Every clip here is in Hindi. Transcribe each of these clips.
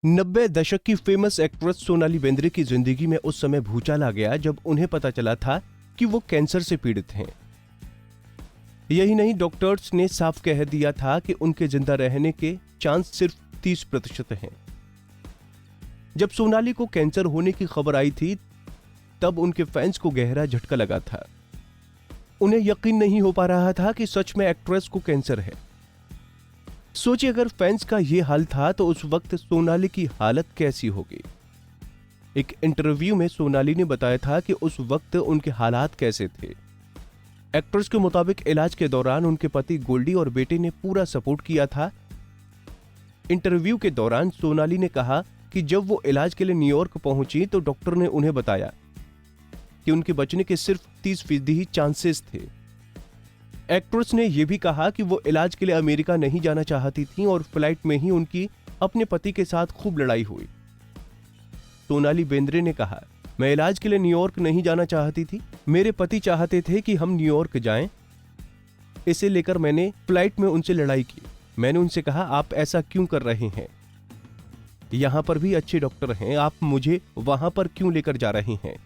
90 दशक की फेमस एक्ट्रेस सोनाली बेंद्रे की जिंदगी में उस समय भूचाल आ गया जब उन्हें पता चला था कि वो कैंसर से पीड़ित हैं। यही नहीं, डॉक्टर्स ने साफ कह दिया था कि उनके जिंदा रहने के चांस सिर्फ 30% हैं। जब सोनाली को कैंसर होने की खबर आई थी तब उनके फैंस को गहरा झटका लगा था। उन्हें यकीन नहीं हो पा रहा था कि सच में एक्ट्रेस को कैंसर है। सोचिए, अगर फैंस का यह हाल था तो उस वक्त सोनाली की हालत कैसी होगी। एक इंटरव्यू में सोनाली ने बताया था कि उस वक्त उनके हालात कैसे थे। एक्ट्रेस के मुताबिक इलाज के दौरान उनके पति गोल्डी और बेटे ने पूरा सपोर्ट किया था। इंटरव्यू के दौरान सोनाली ने कहा कि जब वो इलाज के लिए न्यूयॉर्क पहुंची तो डॉक्टर ने उन्हें बताया कि उनके बचने के सिर्फ 30% ही चांसेस थे। एक्ट्रेस ने यह भी कहा कि वो इलाज के लिए अमेरिका नहीं जाना चाहती थी और फ्लाइट में ही उनकी अपने पति के साथ खूब लड़ाई हुई। सोनाली बेंद्रे ने कहा, मैं इलाज के लिए न्यूयॉर्क नहीं जाना चाहती थी। मेरे पति चाहते थे कि हम न्यूयॉर्क जाएं। इसे लेकर मैंने फ्लाइट में उनसे लड़ाई की। मैंने उनसे कहा, आप ऐसा क्यों कर रहे हैं? यहां पर भी अच्छे डॉक्टर हैं, आप मुझे वहां पर क्यों लेकर जा रहे हैं?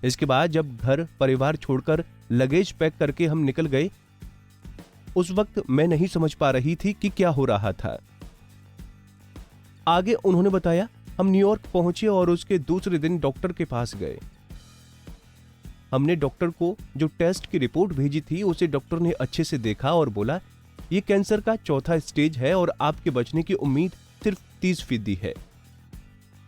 इसके बाद जब घर परिवार छोड़कर लगेज पैक करके हम निकल गए, उस वक्त मैं नहीं समझ पा रही थी कि क्या हो रहा था। आगे उन्होंने बताया, हम न्यूयॉर्क पहुंचे और उसके दूसरे दिन डॉक्टर के पास गए। हमने डॉक्टर को जो टेस्ट की रिपोर्ट भेजी थी उसे डॉक्टर ने अच्छे से देखा और बोला, यह कैंसर का 4था स्टेज है और आपके बचने की उम्मीद सिर्फ 30% है।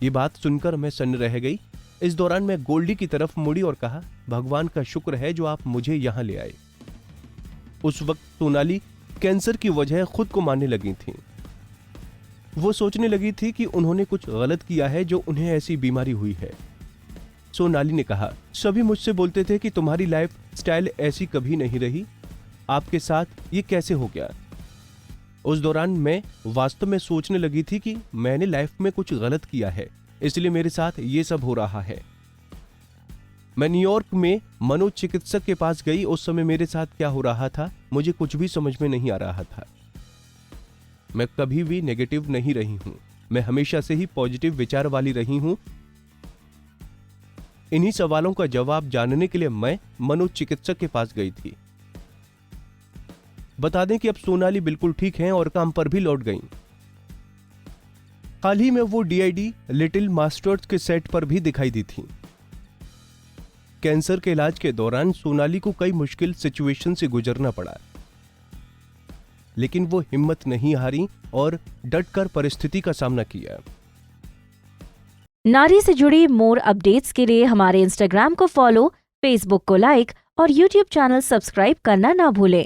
ये बात सुनकर मैं सन्न रह गई। इस दौरान मैं गोल्डी की तरफ मुड़ी और कहा, भगवान का शुक्र है जो आप मुझे यहां ले आए। उस वक्त सोनाली कैंसर की वजह खुद को मानने लगी थी। वो सोचने लगी थी कि उन्होंने कुछ गलत किया है जो उन्हें ऐसी बीमारी हुई है। सोनाली ने कहा, सभी मुझसे बोलते थे कि तुम्हारी लाइफ स्टाइल ऐसी कभी नहीं रही, आपके साथ ये कैसे हो गया? उस दौरान मैं वास्तव में सोचने लगी थी कि मैंने लाइफ में कुछ गलत किया है, इसलिए मेरे साथ ये सब हो रहा है। मैं न्यूयॉर्क में मनोचिकित्सक के पास गई। उस समय मेरे साथ क्या हो रहा था मुझे कुछ भी समझ में नहीं आ रहा था। मैं कभी भी नेगेटिव नहीं रही हूं, मैं हमेशा से ही पॉजिटिव विचार वाली रही हूं। इन्हीं सवालों का जवाब जानने के लिए मैं मनोचिकित्सक के पास गई थी। बता दें कि अब सोनाली बिल्कुल ठीक हैं और काम पर भी लौट गईं। हाल ही में वो डीआईडी लिटिल मास्टर्स के सेट पर भी दिखाई दी थी। कैंसर के इलाज के दौरान सोनाली को कई मुश्किल सिचुएशन से गुजरना पड़ा, लेकिन वो हिम्मत नहीं हारी और डटकर परिस्थिति का सामना किया। नारी से जुड़ी मोर अपडेट्स के लिए हमारे इंस्टाग्राम को फॉलो, फेसबुक को लाइक और यूट्यूब चैनल सब्सक्राइब करना ना भूलें।